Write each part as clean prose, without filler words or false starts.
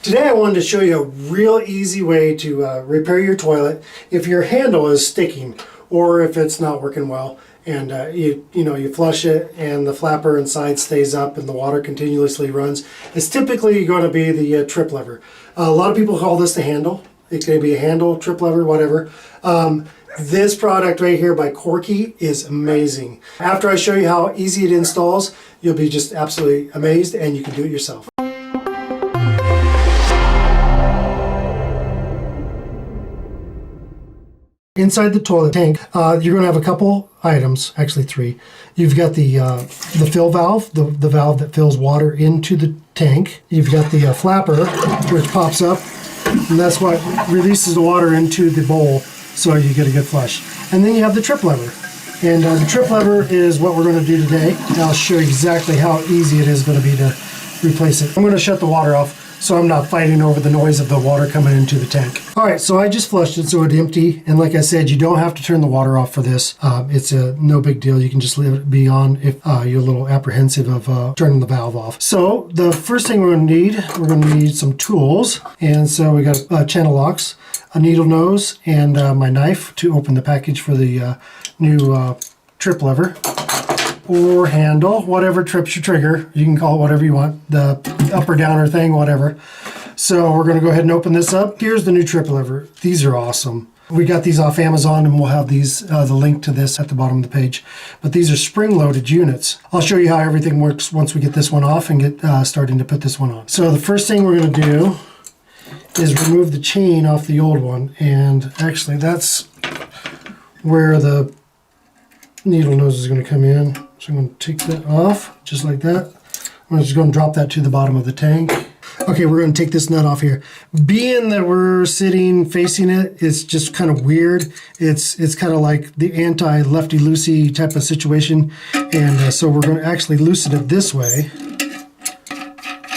Today I wanted to show you a real easy way to repair your toilet if your handle is sticking or if it's not working well and you flush it and the flapper inside stays up and the water continuously runs. It's typically going to be the trip lever. A lot of people call this the handle. It can be a handle, trip lever, whatever. This product right here by Corky is amazing. After I show you how easy it installs, you'll be just absolutely amazed and you can do it yourself. Inside the toilet tank, you're going to have a couple items, actually three. You've got the fill valve, the valve that fills water into the tank. You've got the flapper, which pops up, and that's what releases the water into the bowl so you get a good flush. And then you have the trip lever. And the trip lever is what we're going to do today. And I'll show you exactly how easy it is going to be to replace it. I'm going to shut the water off so I'm not fighting over the noise of the water coming into the tank. All right, so I just flushed it so it's empty. And like I said, you don't have to turn the water off for this. It's no big deal. You can just leave it be on if you're a little apprehensive of turning the valve off. So the first thing we're going to need some tools. And so we got channel locks, a needle nose, and my knife to open the package for the new trip lever. Or handle, whatever trips your trigger. You can call it whatever you want, the up or downer thing, whatever. So we're going to go ahead and open this up. Here's the new trip lever. These are awesome. We got these off Amazon and we'll have these the link to this at the bottom of the page. But these are spring-loaded units. I'll show you how everything works once we get this one off and get starting to put this one on. So the first thing we're going to do is remove the chain off the old one. And actually that's where the needle nose is going to come in. So I'm going to take that off, just like that. I'm just going to drop that to the bottom of the tank. Okay, we're going to take this nut off here. Being that we're sitting facing it, it's just kind of weird. It's kind of like the anti-lefty-loosey type of situation. And so we're going to actually loosen it this way.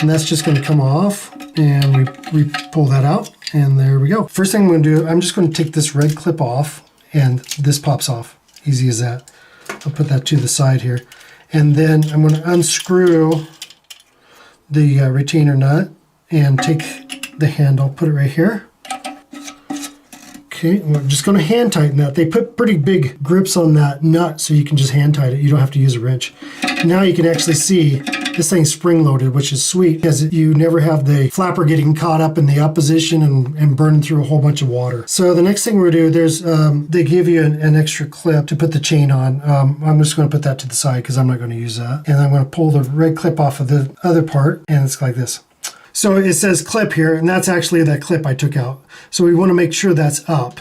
And that's just going to come off. And we pull that out. And there we go. First thing I'm going to do, I'm just going to take this red clip off. And this pops off. Easy as that. I'll put that to the side here. And then I'm going to unscrew the retainer nut and take the handle, put it right here. Okay, and we're just going to hand tighten that. They put pretty big grips on that nut so you can just hand tighten it. You don't have to use a wrench. Now you can actually see this thing's spring-loaded, which is sweet because you never have the flapper getting caught up in the up position and burning through a whole bunch of water. So the next thing we're going to do, there's they give you an extra clip to put the chain on. I'm just going to put that to the side because I'm not going to use that. And I'm going to pull the red clip off of the other part, and it's like this. So it says clip here, and that's actually that clip I took out. So we want to make sure that's up.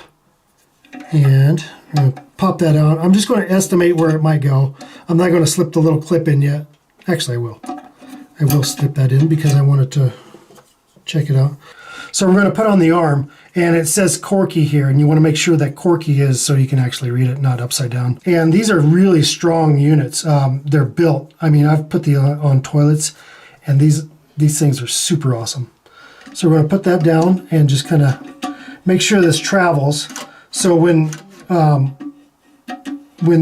And I'm going to pop that out. I'm just going to estimate where it might go. I'm not going to slip the little clip in yet. Actually, I will. I will slip that in because I wanted to check it out. So we're going to put on the arm, and it says Corky here, and you want to make sure that Corky is so you can actually read it, not upside down. And these are really strong units. They're built. I mean, I've put the on toilets, and these things are super awesome. So we're going to put that down and just kind of make sure this travels. So when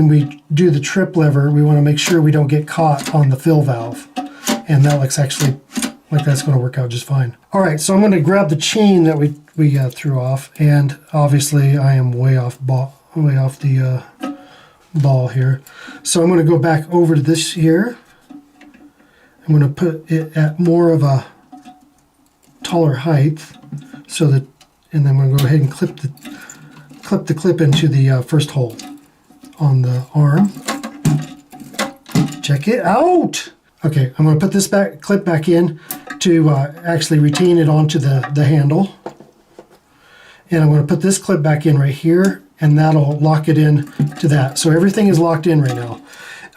we do the trip lever, we want to make sure we don't get caught on the fill valve. And that looks actually like that's going to work out just fine. All right, so I'm going to grab the chain that we threw off, and obviously I am way off the ball here. So I'm going to go back over to this here. I'm going to put it at more of a taller height, so that, and then I'm going to go ahead and clip the clip into the first hole on the arm. Check it out. Okay, I'm going to put this clip back in to actually retain it onto the handle. And I'm going to put this clip back in right here, and that'll lock it in to that. So everything is locked in right now.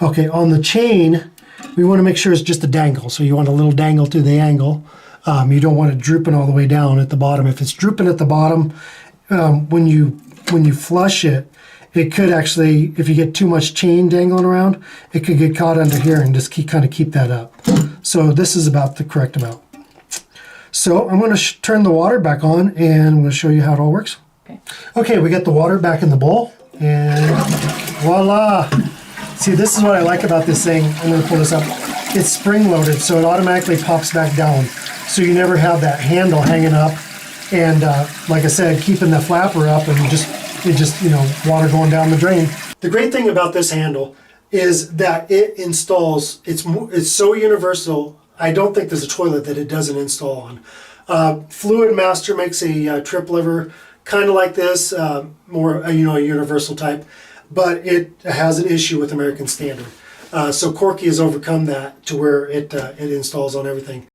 Okay, on the chain, we want to make sure it's just a dangle. So you want a little dangle to the angle. You don't want it drooping all the way down at the bottom. If it's drooping at the bottom, when you flush it, it could actually, if you get too much chain dangling around, it could get caught under here and just kind of keep that up. So this is about the correct amount. So I'm going to turn the water back on, and I'm going to show you how it all works. Okay, we got the water back in the bowl, and voila! See, this is what I like about this thing. I'm going to pull this up. It's spring-loaded, so it automatically pops back down. so you never have that handle hanging up, and like I said, keeping the flapper up, and water going down the drain. The great thing about this handle is that it installs. It's so universal. I don't think there's a toilet that it doesn't install on. Fluid Master makes a trip lever kind of like this, more a universal type, but it has an issue with American Standard. So Corky has overcome that to where it installs on everything.